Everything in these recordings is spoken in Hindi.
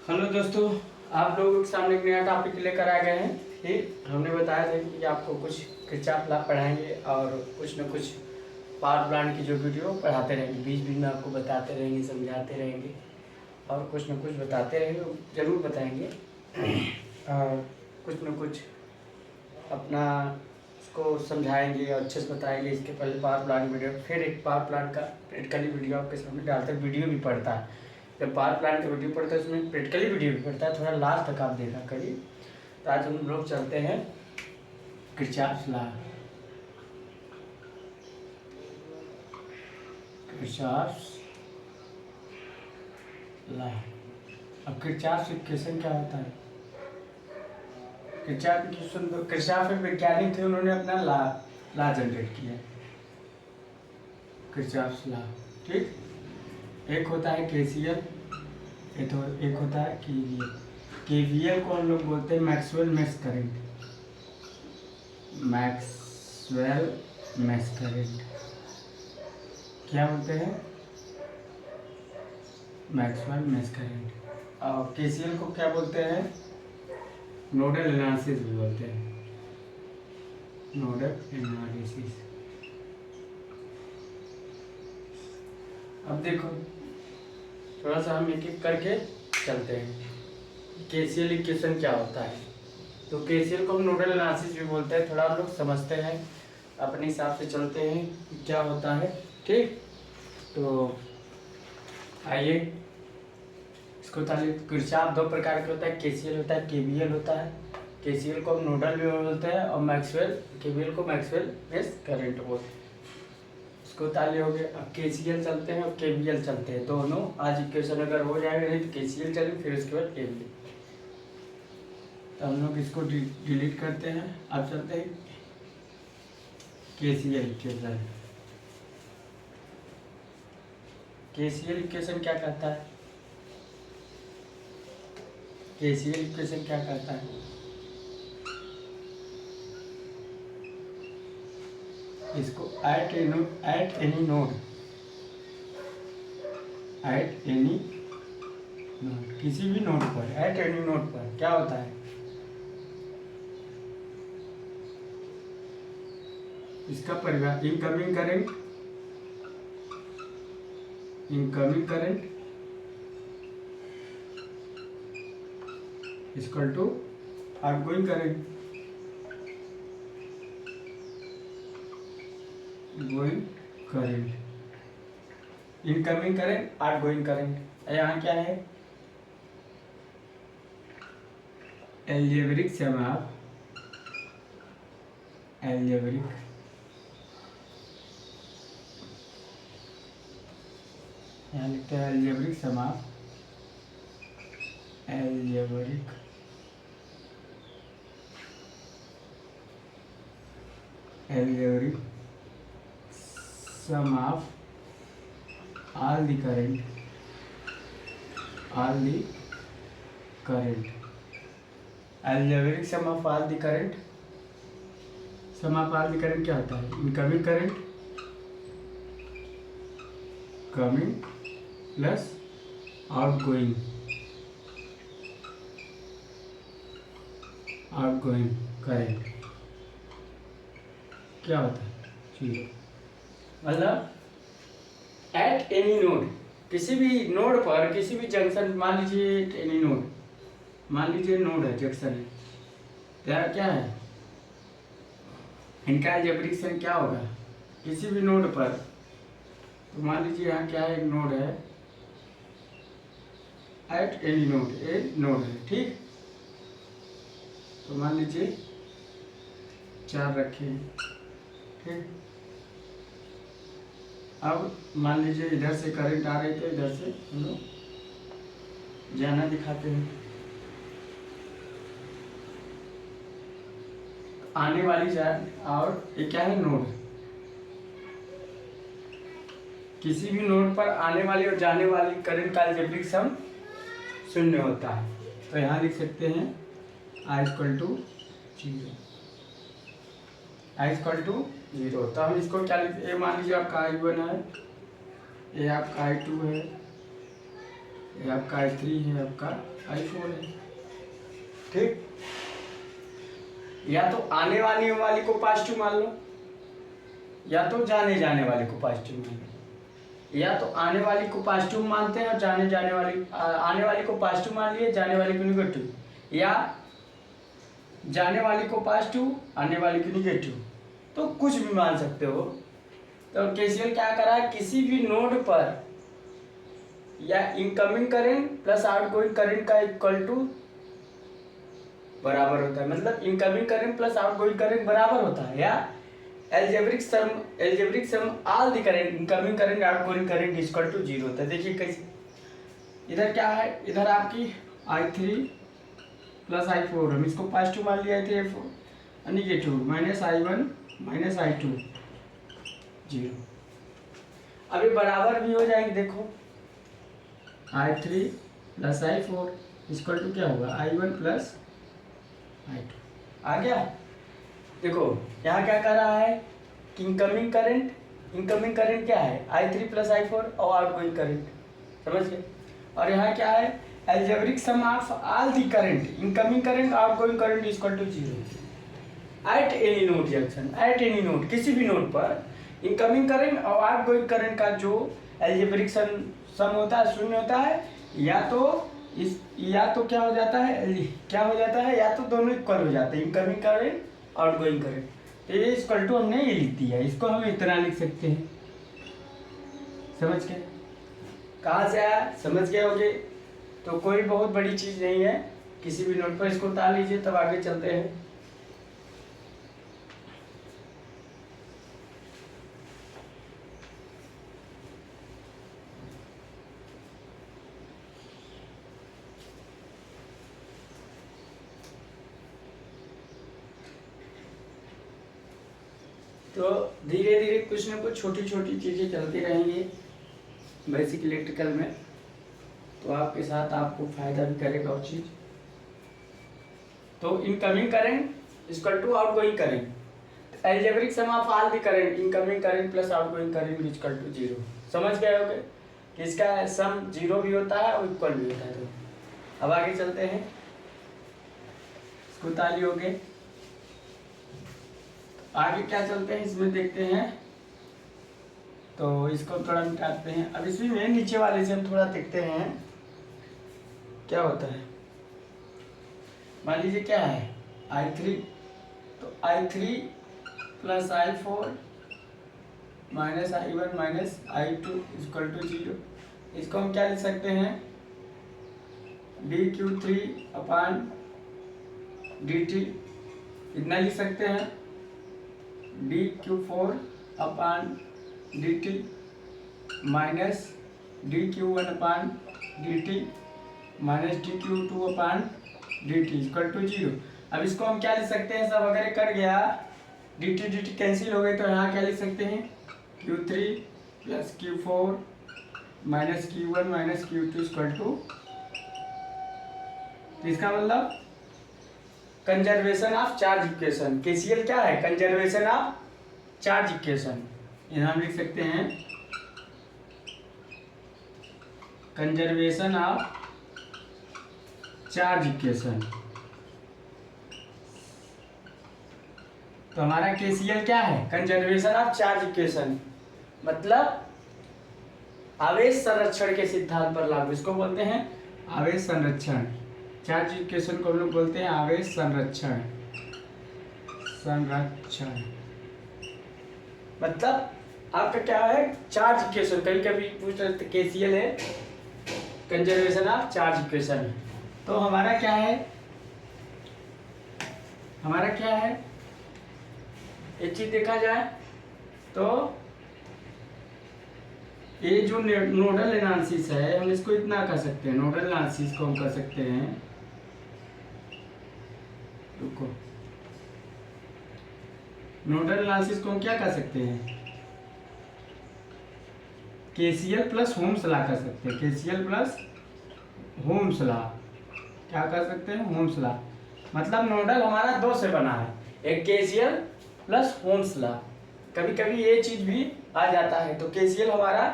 हेलो दोस्तों, आप लोगों के सामने एक नया टॉपिक लेकर आ गए हैं। ठीक, हमने बताया था कि आपको कुछ किरचॉफ लॉ पढ़ाएंगे और कुछ न कुछ पावर प्लांट की जो वीडियो पढ़ाते रहेंगे, बीच बीच में आपको बताते रहेंगे, समझाते रहेंगे और कुछ न कुछ बताते रहेंगे, ज़रूर बताएंगे। और कुछ न कुछ अपना उसको समझाएंगे और अच्छे से बताएंगे। इसके पहले पावर प्लांट वीडियो, फिर एक पावर प्लांट का प्रैक्टिकली वीडियो आपके सामने डालते, वीडियो भी पढ़ता है। जब पावर प्लांट का वीडियो पढ़ता है उसमें प्रैक्टिकली वीडियो भी पढ़ता है, थोड़ा लास्ट तक आप देखा करिए। तो आज हम लोग चलते हैं किरचॉफ लॉ। Kirchhoff law. अब किरचॉफ इक्वेशन क्या होता है? किरचॉफ इक्वेशन, तो किरचॉफ एक वैज्ञानिक थे, उन्होंने अपना लॉ जनरेट किया, किरचॉफ लॉ। ठीक, एक होता है केसीएल, एक होता है केवीएल। केवीएल को हम लोग बोलते हैं Maxwell mesh current. Maxwell mesh current क्या बोलते हैं? Maxwell mesh current. और केसीएल को क्या बोलते हैं? नोडल एनालिसिस भी बोलते हैं, नोडल एनालिसिस। अब देखो, थोड़ा सा हम एक एक करके चलते हैं। केसीएल इक्वेशन क्या होता है? तो केसीएल को हम नोडल एनालिसिस भी बोलते हैं। थोड़ा हम लोग समझते हैं, अपने हिसाब से चलते हैं कि क्या होता है। ठीक, तो आइए इसको तालिए। किरचॉफ दो प्रकार के होता है, केसीएल होता है, केवीएल होता है। केसीएल को हम नोडल भी बोलते हैं और केवीएल को मैक्सवेल मेश करंट बोलते हैं। इसको तालिए हो गए। अब केसीएल चलते हैं और केवीएल चलते हैं, दोनों आज इक्वेशन अगर हो जाएगा, नहीं तो केसीएल चलेंगे, फिर उसके बाद केवीएल। तो हम लोग इसको डिलीट करते हैं। अब चलते हैं केसीएल इक्वेशन। केसीएल इक्वेशन क्या कहता है? केसीएल इक्वेशन क्या कहता है? इसको eight any node, eight any node, किसी भी नोड पर, एट एनी नोड पर क्या होता है? इसका परिभाषा incoming current, incoming current equal to outgoing current, going current. Incoming current, outgoing current. यहाँ क्या है? एल्जेब्रिक सम ऑफ, एल्जेब्रिक यहाँ लिखते हैं algebraic sum of, algebraic algebraic sum of all the current, all the current, algebraic sum of all the current, sum of all the current क्या होता है? Incoming current, coming plus outgoing, outgoing current क्या होता है? जीरो। मतलब एट एनी नोड, किसी भी नोड पर, किसी भी जंक्शन, मान लीजिए एनी नोड, मान लीजिए नोड है, जंक्शन है, क्या है इनका एल्जेब्रिक सम क्या होगा? किसी भी नोड पर, तो मान लीजिए यहाँ क्या है, एक नोड है, एट एनी नोड, ए नोड है। ठीक, तो मान लीजिए 4 रखे हैं। ठीक, अब मान लीजिए इधर से करंट आ रही, तो इधर से हम लोग जाना दिखाते हैं। आने वाली जाए, और ये क्या है? नोड। किसी भी नोड पर आने वाली और जाने वाली करंट का एल्जेब्रिक सम 0 होता है। तो यहाँ लिख सकते हैं I equal to 0, I equal to 0। तो हम इसको क्या लिखते हैं? मान लीजिए आपका I1 है, ये आपका I2 है, ये आपका I3 है, आपका I4 है। ठीक, या तो आने वाली को पॉजिटिव मान लो, या तो जाने वाले को पॉजिटिव मान लो। या तो आने वाली को पॉजिटिव मानते हैं और आने वाली को पॉजिटिव मान लिए, जाने वाली को निगेटिव, या जाने वाली को पॉजिटिव, आने वाली को निगेटिव, तो कुछ भी मान सकते हो। तो केसीएल क्या करा है, किसी भी नोड पर या incoming current plus outgoing current का इक्वल टू बराबर होता है, मतलब incoming current plus outgoing current बराबर होता है, या algebraic sum all the current incoming current outgoing current equal to 0 होता है। देखिए कैसे, इधर क्या है, इधर आपकी I3 प्लस I4, हम इसको पॉजिटिव मान लिया I3 negative, minus I1 minus I2 0। अभी बराबर भी हो जाएंगे, देखो I3 plus I4 equal to क्या होगा, I1 प्लस I2 आ गया। देखो यहाँ क्या कर रहा है कि इनकमिंग करंट क्या है, I3 प्लस I4 और आउटगोइंग करंट, समझ गए। और यहाँ क्या है, algebraic sum of all the current incoming current outgoing current equal to 0 at any node junction, at any node, किसी भी नोड पर इनकमिंग करंट और आउटगोइंग करंट का जो एल्जेब्रिक सम होता है, शून्य होता है, या तो क्या हो जाता है, या तो दोनों इक्वल हो जाते हैं, इनकमिंग करंट आउटगोइंग करंट। तो ये इक्वल टू हमने ये लिख दिया, इसको हम इतना लिख सकते हैं, समझ गए। कहाँ से आया, समझ गए होगे। तो कोई बहुत बड़ी चीज नहीं है, किसी भी नोट पर इसको उतार लीजिए, तब आगे चलते हैं। तो धीरे धीरे कुछ न कुछ छोटी छोटी चीज़ें चलती रहेंगी बेसिक इलेक्ट्रिकल में, तो आपके साथ आपको फायदा भी करेगा वो चीज़। तो incoming current equal to outgoing current, algebraic sum of all the current incoming current plus outgoing current equal to 0। समझ गए होगे कि इसका सम 0 भी होता है और इक्वल भी होता है। तो अब आगे चलते हैं, इसको ताली हो गए। आगे क्या चलते हैं इसमें देखते हैं, तो इसको थोड़ा मिटाते हैं। अब इसमें नीचे वाले से हम थोड़ा देखते हैं क्या होता है। मान लीजिए क्या है I3, तो I3 plus I4 minus I1 minus I2 equal to 0। इसको हम क्या लिख सकते हैं, dQ3 अपॉन dt, इतना लिख सकते हैं, dQ4 upon dt minus dQ1 upon dt minus dQ2 upon dt equal to 0। अब इसको हम क्या लिख सकते हैं, सब अगर कट गया dt कैंसिल हो गए, तो यहाँ क्या लिख सकते हैं, Q3 plus Q4 minus Q1 minus Q2 equal to, इसका मतलब conservation of charge equation. KCL क्या है, कंजर्वेशन ऑफ चार्ज इक्वेशन। यहाँ हम लिख सकते हैं कंजर्वेशन ऑफ चार्ज इक्वेशन। तो हमारा केसीएल क्या है, कंजर्वेशन ऑफ चार्ज इक्वेशन, मतलब आवेश संरक्षण के सिद्धांत पर लागू, इसको बोलते हैं आवेश संरक्षण। चार्ज इक्वेशन को हम लोग बोलते हैं आवेश संरक्षण। मतलब आपका क्या है, चार्ज इक्वेशन, कभी कभी पूछ रहे थे केसीएल है कंजर्वेशन ऑफ चार्ज इक्वेशन। तो हमारा क्या है, एक चीज देखा जाए तो ये जो नोडल एनालिसिस है, हम इसको इतना कर सकते हैं, नोडल एनालिसिस को हम कर सकते हैं, रुको, नोडल एनालिसिस को हम क्या कर सकते हैं, केसीएल प्लस होम्स लॉ कर सकते हैं। केसीएल प्लस होम्स लॉ क्या कर सकते हैं, होम्स लॉ। मतलब नोडल हमारा दो से बना है, एक केसीएल प्लस होम्स लॉ। कभी कभी ये चीज भी आ जाता है, तो केसीएल हमारा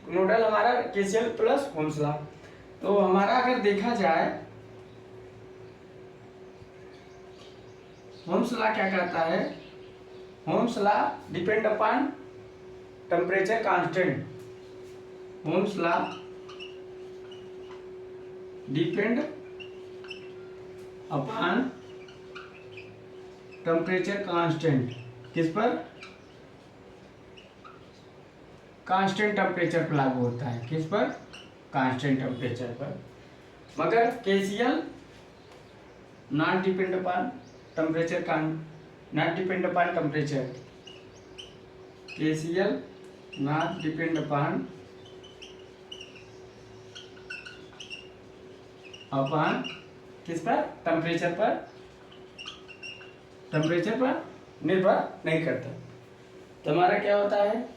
नोडल हमारा केसीएल प्लस होम्स लॉ। तो हमारा अगर देखा जाए, ओम्स लॉ क्या कहता है? Ohm's law depend upon temperature constant. Ohm's law depend upon temperature constant. किस पर? कांस्टेंट टेम्परेचर पर लागू होता है। किस पर? कांस्टेंट टेम्परेचर पर। मगर KCL not depend upon temperature, not depend upon temperature. KCL not depend upon किस पर? टेम्परेचर पर। टेम्परेचर पर निर्भर नहीं करता। तो हमारा क्या होता है,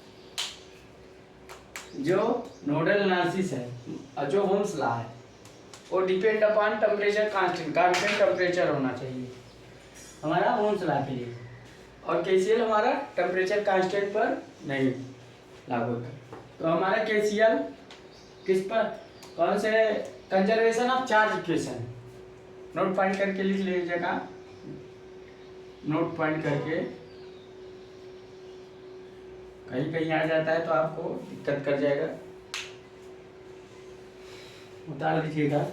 जो नोडल एनालिसिस है, जो ओम्स लॉ है, वो depend upon temperature constant, constant temperature होना चाहिए हमारा ओम्स लॉ के लिए। और केसीएल हमारा टेम्परेचर कांस्टेंट पर नहीं लागू होता। तो हमारा केसीएल किस पर? कौन से? Conservation of charge equation. Note point करके लिख लीजिएगा, नोट पॉइंट करके। कहीं कहीं आ जाता है तो आपको दिक्कत कर जाएगा, उतार लीजिएगा।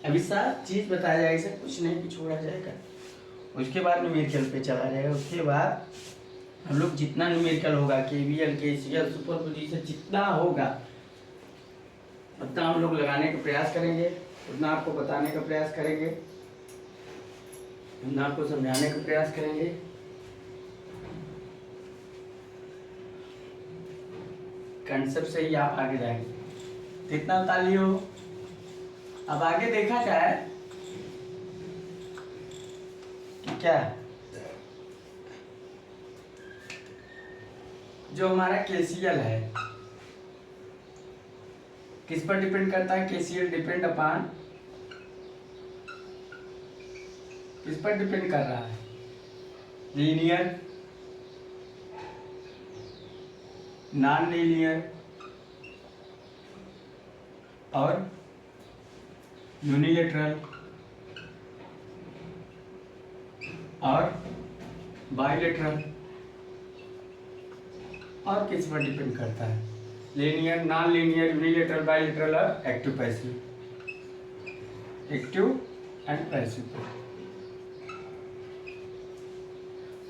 अभी सात चीज बताया जाएगा, इसे कुछ नहीं कि छोड़ा जाएगा। उसके बाद न्यूमेरिकल पे चला जाएगा। उसके बाद हम लोग जितना न्यूमेरिकल होगा, केवीएल, केसीएल, सुपरपोजिशन जितना होगा उतना हम लोग लगाने का प्रयास करेंगे, उतना आपको बताने का प्रयास करेंगे, उतना आपको समझाने का प्रयास करेंगे। कंसेप्ट से ही आप आगे जाएंगे। कितना बता लियो। अब आगे देखा जाए कि क्या जो हमारा केसीएल है किस पर डिपेंड करता है? केसीएल डिपेंड अपॉन, किस पर डिपेंड कर रहा है? लीनियर, नॉन लीनियर और यूनिलेटरल और बाइलेटरल। और किस पर डिपेंड करता है? Linear, non linear, unilateral, bilateral और active passive, active and passive.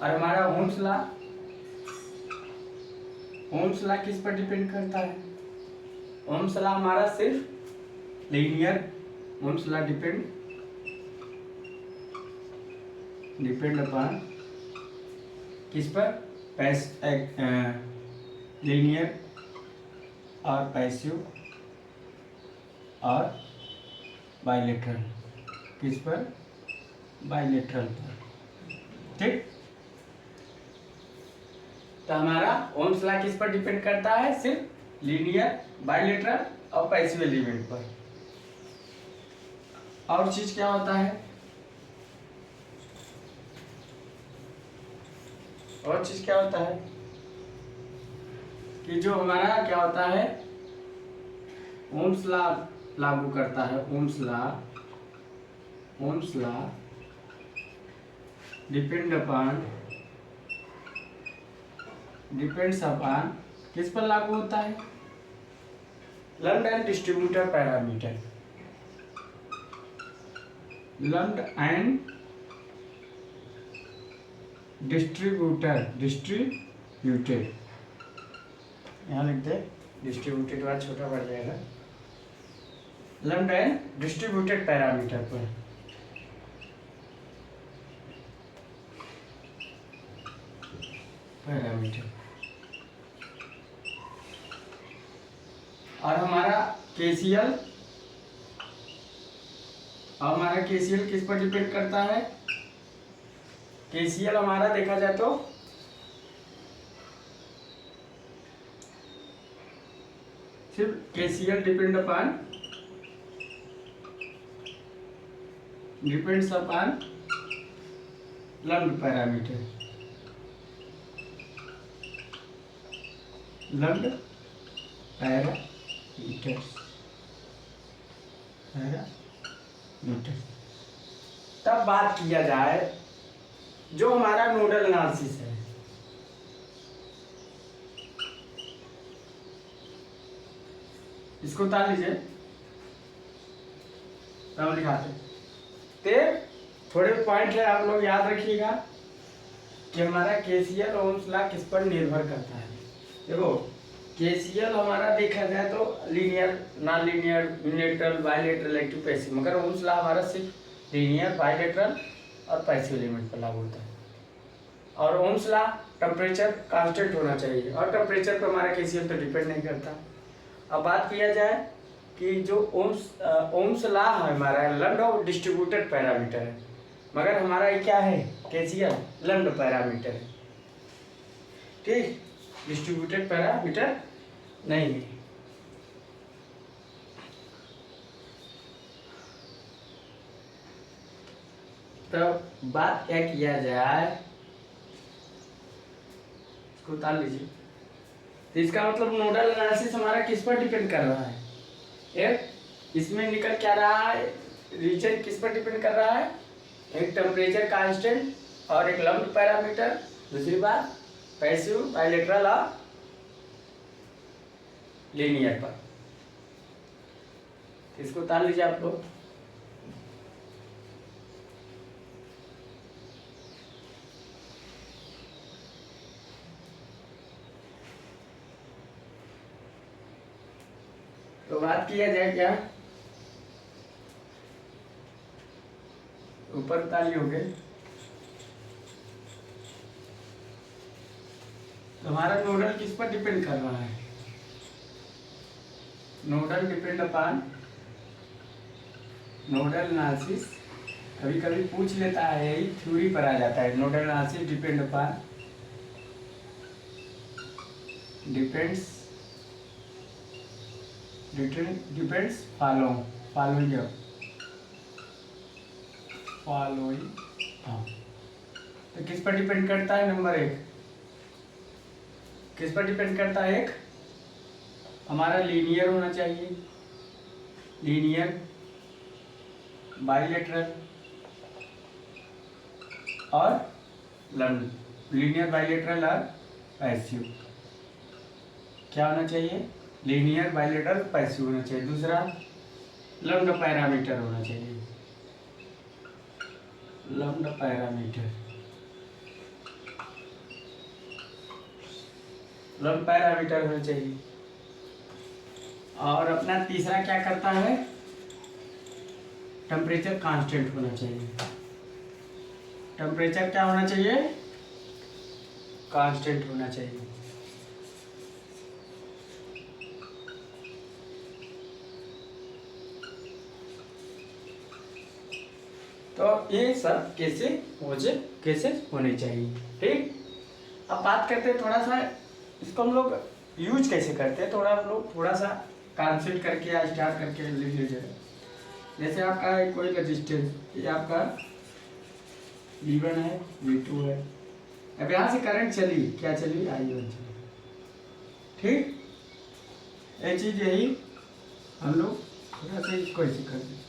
और हमारा ओम्स लॉ, ओम्स लॉ किस पर डिपेंड करता है? ओम्स लॉ हमारा सिर्फ linear, Ohm's law depend upon किस पर? लीनियर और पैसिव और बाइलेटरल। किस पर? बाइलेटरल पर। ठीक। तो हमारा ओम्स लॉ किस पर डिपेंड करता है? सिर्फ लीनियर, बाइलेटरल और पैसिव एलिमेंट पर। और चीज क्या होता है? और चीज क्या होता है कि जो हमारा क्या होता है, ओम्स लॉ लागू करता है। ओम्स लॉ डिपेंड्स अपॉन किस पर लागू होता है? Lumped and distributor parameter. Lumped and distributed, यहाँ लिख दे, डिस्ट्रीब्यूटेड बाद छोटा पड़ जाएगा। लम्प्ड एंड डिस्ट्रीब्यूटेड पैरामीटर पर पैरामीटर। और हमारा केसीएल, किस पर डिपेंड करता है? केसीएल हमारा देखा जाए तो सिर्फ KCL depends upon lumped parameter, lumped parameter. तब बात किया जाए जो हमारा नोडल एनालिसिस है, इसको उतार लीजिए, हम लिखाते ते थोड़े पॉइंट है, आप लोग याद रखिएगा कि हमारा KCL ओम्स लॉ किस पर निर्भर करता है। देखो KCL हमारा देखा जाए तो linear, non linear, unilateral, bilateral, active, passive, मगर ओम्स लॉ हमारा सिर्फ लीनियर, बायलेटरल और पैसिव एलिमेंट पर लागू होता है। और ओम्स लॉ टेम्परेचर कांस्टेंट होना चाहिए, और टेम्परेचर पर हमारा KCL तो डिपेंड नहीं करता। अब बात किया जाए कि जो ओम्स लॉ है हमारा लंप्ड और डिस्ट्रीब्यूटेड पैरामीटर है, मगर हमारा ये क्या है KCL लंप्ड पैरामीटर है, ठीक, डिस्ट्रीब्यूटेड पैरामीटर नहीं है। तो बात क्या किया जाए, इसको उतार लीजिए। तो इसका मतलब नोडल एनालिसिस हमारा किस पर डिपेंड कर रहा है, एक इसमें निकल क्या रहा है, रीजन किस पर डिपेंड कर रहा है, एक टेम्परेचर कांस्टेंट और एक लंप्ड पैरामीटर, दूसरी बात पैसिव, बायलेटरल और लीनियर पर। इसको उतार लीजिए आप लोग। तो बात किया जाए क्या, ऊपर उतार लियोगे तो हमारा नोडल किस पर डिपेंड कर रहा है, nodal depend upon nodal analysis. कभी कभी पूछ लेता है, यही थ्योरी पर आ जाता है। Nodal analysis depend upon depends following हाँ, तो किस पर डिपेंड करता है, नंबर एक किस पर डिपेंड करता है, एक हमारा लीनियर होना चाहिए, लीनियर, बायलेटरल और लंप्ड, लीनियर, बायलेटरल और पैसिव। क्या होना चाहिए, लीनियर, बायलेटरल, पैसिव होना चाहिए। दूसरा लंप्ड पैरामीटर होना चाहिए, लंप्ड पैरामीटर, लंप्ड पैरामीटर होना चाहिए। और अपना तीसरा क्या करता है, टेम्परेचर कांस्टेंट होना चाहिए। टेम्परेचर क्या होना चाहिए, कांस्टेंट होना चाहिए। तो ये सब कैसे होने चाहिए, ठीक। अब बात करते हैं थोड़ा सा इसको हम लोग यूज कैसे करते हैं, थोड़ा हम लोग थोड़ा सा कॉन्सेप्ट करके या स्टार्ट करके लिख लीजिए। जैसे आपका है कोई रजिस्टेंस, ये आपका V1 है, V2 है। अब यहाँ से करंट चली, क्या चली, I1 चली, ठीक। ये चीज़ यही हम लोग थोड़ा सा इसको ऐसे करते हैं।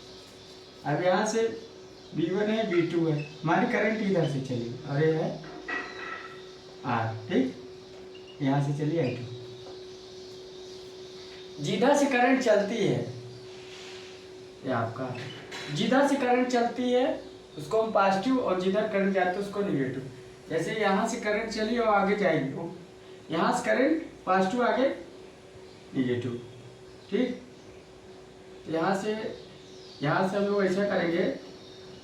अब यहाँ से V1 है, V2 है, हमारी करंट इधर से चली और ये है R, ठीक। यहाँ से चली I2। जिधर से करंट चलती है, ये आपका जिधर से करंट चलती है उसको हम पॉजिटिव, और जिधर करंट जाती है उसको निगेटिव। जैसे यहाँ से करंट चली और आगे जाएगी, तो यहाँ से करंट पॉजिटिव, आगे निगेटिव, ठीक। यहाँ से हम लोग ऐसा करेंगे,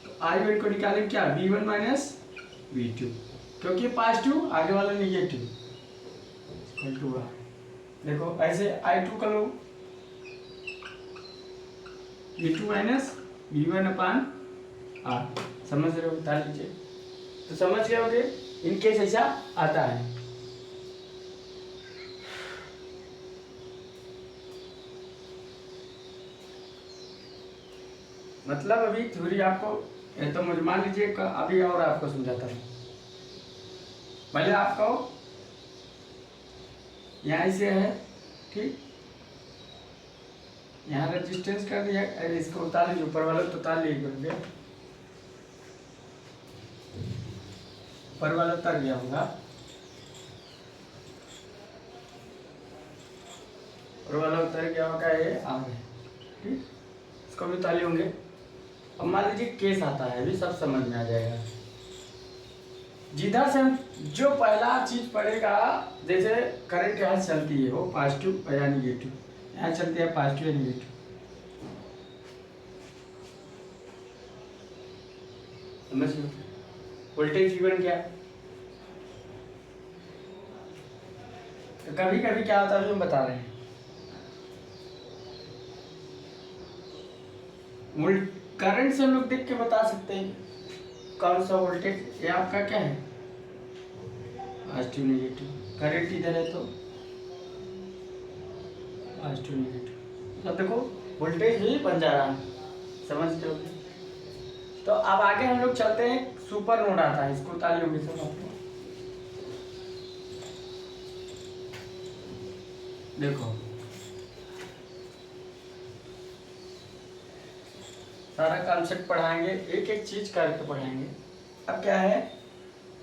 तो I1 को निकालेंगे क्या, V1 माइनस V2, क्योंकि पॉजिटिव आगे वाला निगेटिव, देखो ऐसे I2 का लो, V2 minus V1 upon R, समझ रहे हो, बता लीजिए। तो समझ गए होंगे, इनकेस ऐसा आता है। मतलब अभी थ्योरी आपको, ये तो मुझे मान लीजिए अभी और आपको समझाता हूँ। पहले आपको यहाँ से है, ठीक, यहाँ रेजिस्टेंस कर दिया, इसको उतार लीजिए, ऊपर वाला तो उतार लीजिए, ऊपर वाला उतर गया होगा, ऊपर वाला उतर गया होगा, ये आ गया, ठीक, इसको भी उतार होंगे। अब मान लीजिए केस आता है, अभी सब समझ में आ जाएगा। जिधर से हम जो पहला चीज पड़ेगा, जैसे करंट यहाँ चलती है वो पॉजिटिव या निगेटिव, यहाँ चलती है पॉजिटिव या निगेटिव, समझ लो। वोल्टेज V1 क्या, तो कभी कभी क्या होता है हम बता रहे हैं, करंट से हम लोग देख के बता सकते हैं कौन सा वोल्टेज, ये आपका क्या है पॉजिटिव निगेटिव, करंट इधर है तो पॉजिटिव निगेटिव, अब देखो वोल्टेज ही बन जा रहा है, समझते हो। तो अब आगे हम लोग चलते हैं, सुपर नोड आता है, इसको उतार होंगे सब आपको। देखो सारा कॉन्सेप्ट पढ़ाएंगे, एक एक चीज करके पढ़ाएंगे। अब क्या है,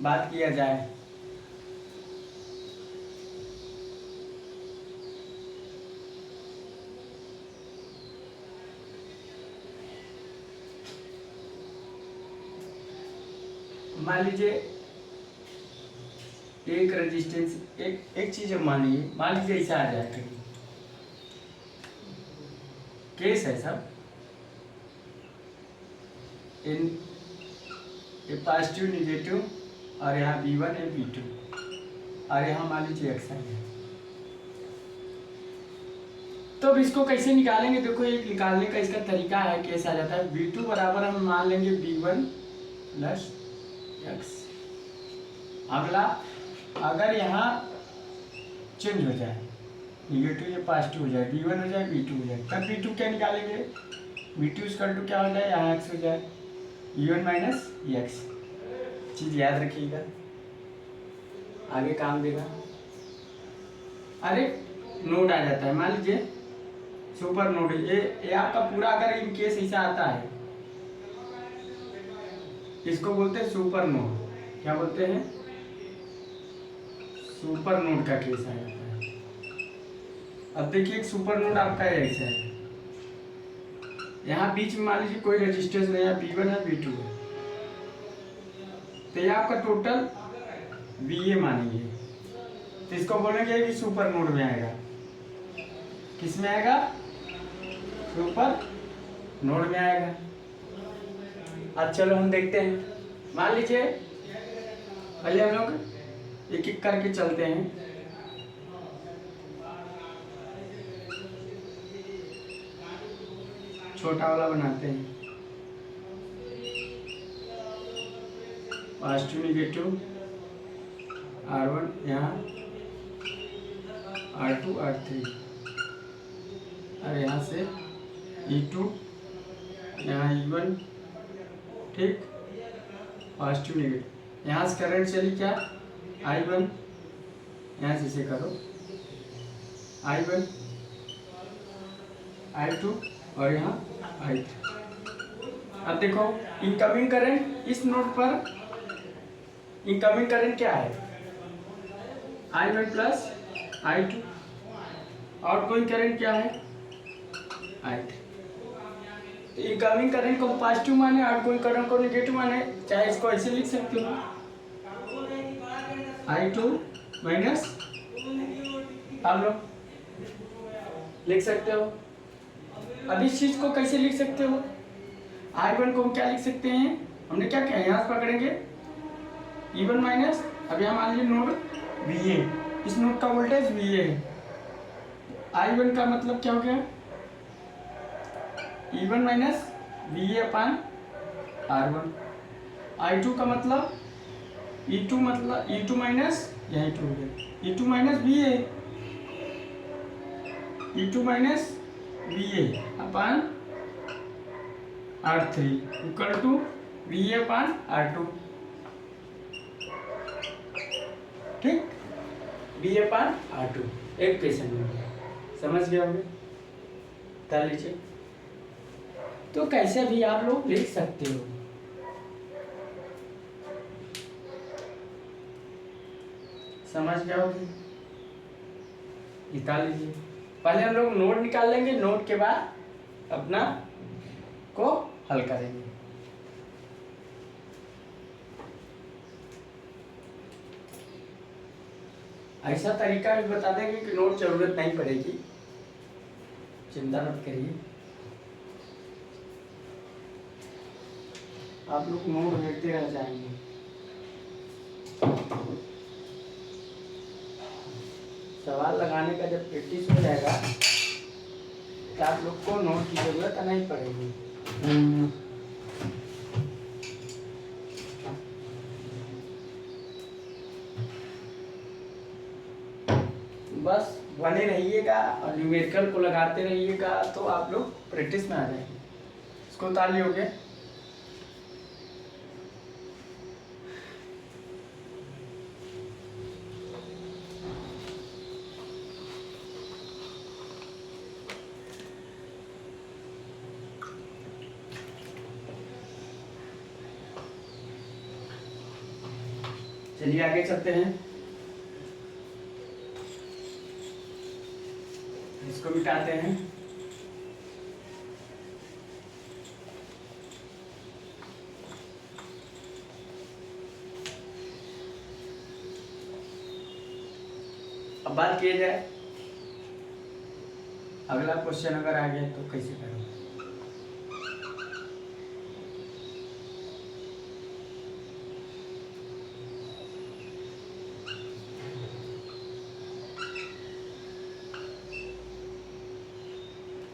बात किया जाए, मान लीजिए एक रेजिस्टेंस, एक चीज मान लीजिए ऐसा आ जाए, कहीं केस है सब, इन पॉजिटिव निगेटिव, और यहाँ V1 है V2, और यहाँ मान लीजिए एक्स है। तो अब इसको कैसे निकालेंगे, देखो एक निकालने का इसका तरीका है, कैसे आ जाता है, V2 बराबर हम मान लेंगे V1 प्लस एक्स। अगला अगर यहाँ चेंज हो जाए, निगेटिव या पॉजिटिव हो जाए, V1 हो जाए V2 हो जाए, तब V2 क्या निकालेंगे, V2 इसका टू क्या हो जाए, यहाँ x हो जाए, V1 माइनस एक्स। चीज याद रखिएगा, आगे काम देगा। अरे नोड आ जाता है, मान लीजिए सुपर नोड, ये आपका पूरा अगर इन केस ऐसा आता है, इसको बोलते हैं सुपर नोड। क्या बोलते हैं, सुपर नोड का केस आ जाता है। अब देखिए एक सुपर नोड आपका ऐसा है, यहाँ बीच में मान लीजिए कोई रेजिस्टेंस नहीं है, V1 है V2 है, तो ये आपका टोटल VA मानेंगे, तो इसको बोलेंगे कि सुपर नोड में आएगा। किस में आएगा, सुपर नोड में आएगा। अब चलो हम देखते हैं, मान लीजिए पहले हम लोग एक एक करके चलते हैं। छोटा वाला बनाते हैं, पॉजिटिव निगेटिव R1 यहाँ, R2 R3, और यहाँ से E2, यहाँ E1, ठीक, पॉजिटिव निगेटिव, यहाँ से करंट चली क्या, I1, यहाँ से इसे करो I1 I2, और यहाँ I3। अब देखो इनकमिंग करंट इस नोड पर, इनकमिंग करंट क्या है, I1 plus I2, outgoing current क्या है, I3। इनकमिंग करंट को पॉजिटिव माने, आउटगोइंग करंट को नेगेटिव माने, चाहे इसको ऐसे लिख सकते हो, I2 माइनस, आप लोग लिख सकते हो। अब इस चीज को कैसे लिख सकते हो, I1 को हम क्या लिख सकते हैं, हमने क्या किया, यहाँ से पकड़ेंगे E1 माइनस, अब यहाँ मान लीजिए नोड VA, इस नोड का वोल्टेज VA है, I1 का मतलब क्या हो गया, E1 माइनस VA अपान R1, I2 का मतलब E2 माइनस, यहाँ E2 हो गया, E2 minus VA, E2 minus VA upon R3 equal to VA/R2। ठीक, VA/R2 एक इक्वेशन में समझ गए होंगे। कर लीजिए। तो कैसे भी आप लोग लिख सकते हो। समझ गए होगे, निकाल लीजिए। पहले हम लोग नोट निकाल लेंगे, नोट के बाद अपना को हल करेंगे। ऐसा तरीका भी बता देंगे कि नोट जरूरत नहीं पड़ेगी, चिंता मत करिए। आप लोग नोट देखते रह जाएंगे। सवाल लगाने का जब प्रैक्टिस हो जाएगा तो आप लोग को नोट की जरूरत नहीं पड़ेगी। बस बने रहिएगा और न्यूमेरिकल को लगाते रहिएगा तो आप लोग प्रैक्टिस में आ जाएंगे। इसको उतार लियोगे। चलिए आगे चलते हैं। इसको मिटाते हैं। अब बात किया जाए अगला क्वेश्चन अगर आ गया तो कैसे करें।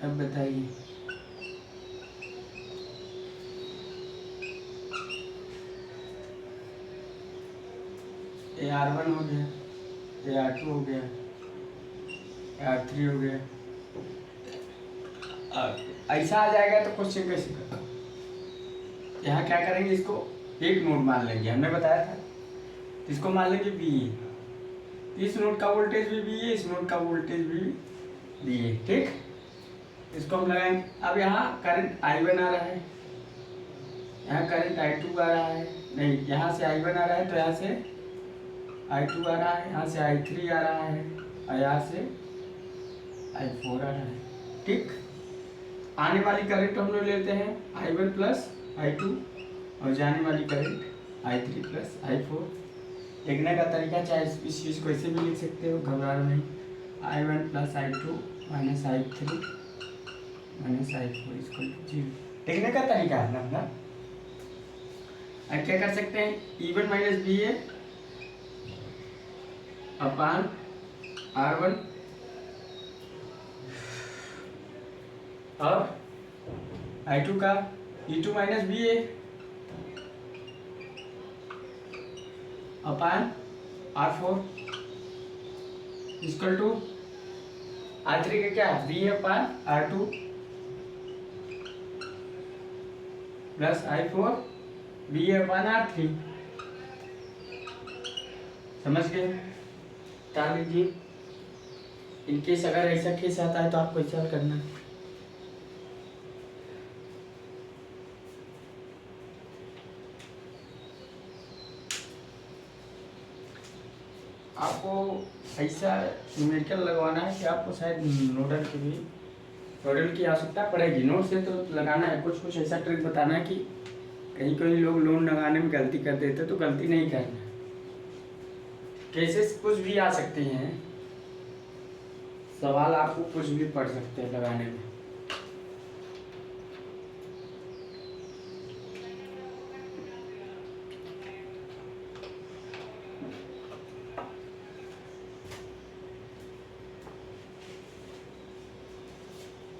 अब बताइए। ये R1 हो गया, ये R2 हो गया, R3 हो गया। ऐसा आ जाएगा तो क्वेश्चन कैसे करें। यहाँ क्या करेंगे, इसको एक नोड मान लेंगे, हमने बताया था। इसको मान लेंगे VA। इस नोड का वोल्टेज भी VA, इस नोड का वोल्टेज भी VA। ठीक, इसको हम लगाएंगे। अब यहाँ करंट I1 आ रहा है, यहाँ करंट I2 आ रहा है, नहीं यहाँ से I1 आ रहा है तो यहाँ से I2 आ रहा है, यहाँ से I3 आ रहा है और यहाँ से I4 आ रहा है। ठीक, आने वाली करंट हम लोग लेते हैं I1 प्लस I2 और जाने वाली करंट I3 प्लस I4। लिखने का तरीका चाहे इस चीज़ को ऐसे भी लिख सकते हो, घबराना नहीं। I1 plus I2 minus I3 minus I4 equal to 0। लिखने का तरीका है ना। अब क्या कर सकते हैं, E1 माइनस VA अपान R1 और I2 का E2 minus VA upon R4 equal to R3 का क्या है, VA upon R2 plus I4 VA upon R3। समझ गए। डाल लीजिए। इनकेस अगर ऐसा केस आता है तो आपको ऐसा करना है। आपको ऐसा न्यूमेरिकल लगवाना है कि आपको शायद नोडल की आवश्यकता पड़ेगी। नोट से तो लगाना है, कुछ कुछ ऐसा ट्रिक बताना है कि कहीं कहीं लोग लोन लगाने में गलती कर देते तो गलती नहीं करना। केसेस कुछ भी आ सकते हैं, सवाल आपको कुछ भी पढ़ सकते हैं लगाने में।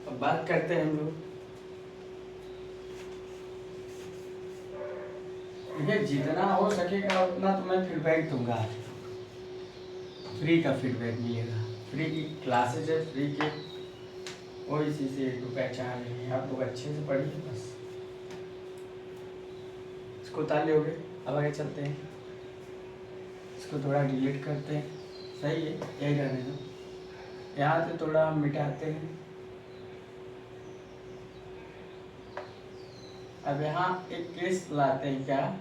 अब बात करते हैं हम लोग, जितना हो सकेगा उतना तो मैं फीडबैक दूंगा। फ्री का फीडबैक मिलेगा, फ्री की क्लासेज है, फ्री के। और इसी से तो पहचान लेंगे। आप लोग अच्छे से पढ़िए बस। इसको उतार लोगे। अब आगे चलते हैं, इसको थोड़ा डिलीट करते हैं, सही है, यही रहने दो। यहाँ से थोड़ा हम मिटाते हैं। अब यहाँ एक केस लाते हैं, क्या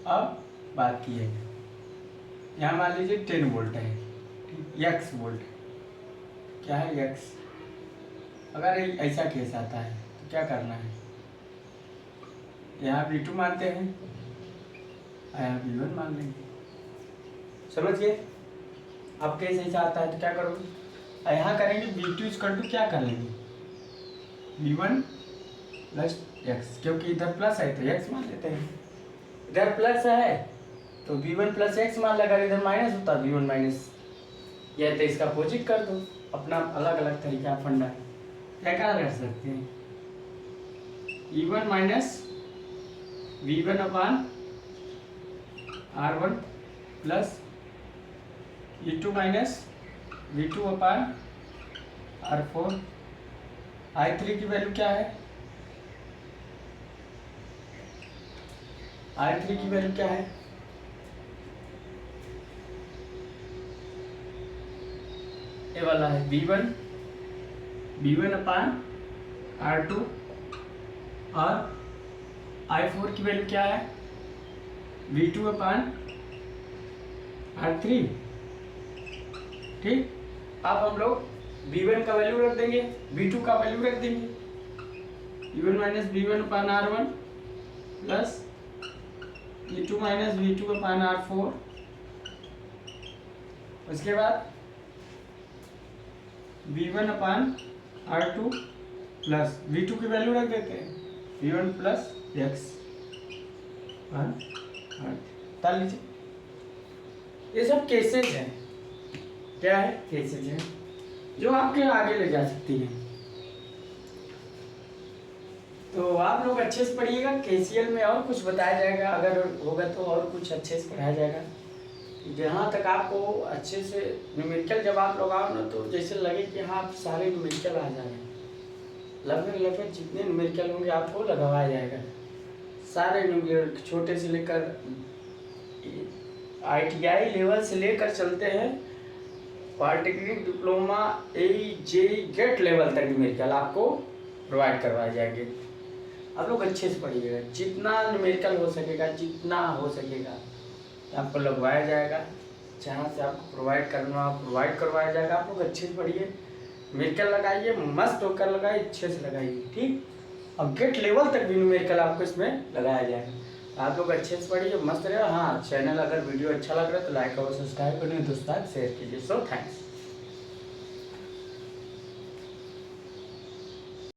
अब बात की है, यहाँ मान लीजिए 10 वोल्ट है, एक्स वोल्ट, क्या है एक्स। अगर ऐसा केस आता है तो क्या करना है, यहाँ V2 मानते हैं, यहाँ V1 मान लेंगे, समझ गए। अब केस ऐसा आता है तो क्या करोगे, यहाँ करेंगे V2 इक्वल टू क्या कर लेंगे, V1 प्लस एक्स, क्योंकि इधर प्लस है तो एक्स मान लेते हैं, इधर प्लस है तो V1 प्लस एक्स मान लगा, इधर माइनस होता V1 माइनस, या तो इसका अपोजिट कर दो, अपना अलग अलग तरीका फंडा है, क्या कर सकते हैं, E1 माइनस V1 अपान R1 plus E2 minus V2 अपान R4। I3 की वैल्यू क्या है, I3 की वैल्यू क्या है, ये वाला है V1 अपान R2, और I4 की वैल्यू क्या है, V2 अपान R3। ठीक, अब हम लोग V1 का वैल्यू रख देंगे, V2 का वैल्यू रख देंगे, V1 माइनस V1 अपान R1 plus V2 minus V2 अपान R4। उसके बाद V1 अपान R2 प्लस V2 की वैल्यू रख देते हैं, V1 प्लस एक्स डाल लीजिए। ये सब केसेस हैं, क्या है, केसेस हैं जो आपके आगे ले जा सकती हैं। तो आप लोग अच्छे से पढ़िएगा, KCL में और कुछ बताया जाएगा, अगर होगा तो और कुछ अच्छे से पढ़ाया जाएगा। जहाँ तक आपको अच्छे से न्यूमेरिकल जब आप लोग आओ ना, तो जैसे लगे कि हाँ आप सारे न्यूमेरिकल आ जा रहे हैं, लगभग जितने न्यूमेरिकल होंगे आपको लगवाया जाएगा, सारे न्यूमेरिकल छोटे से लेकर ITI लेवल से लेकर चलते हैं polytechnic diploma AE GATE level तक न्यूमेरिकल आपको प्रोवाइड करवाए जाएंगे। आप लोग अच्छे से पढ़िएगा, जितना न्यूमेरिकल हो सकेगा, जितना हो सकेगा आपको लगवाया जाएगा, जहाँ से आपको प्रोवाइड करवाया जाएगा। आप लोग अच्छे से पढ़िए, न्यूमेरिकल लगाइए, मस्त होकर लगाइए, अच्छे से लगाइए, ठीक। अब गेट लेवल तक भी न्यूमेरिकल आपको इसमें लगाया जाएगा। आप लोग अच्छे से पढ़िए, मस्त रहे। हाँ, चैनल अगर वीडियो अच्छा लग रहा है तो लाइक और सब्सक्राइब करिए, दोस्तों शेयर कीजिए। So thanks.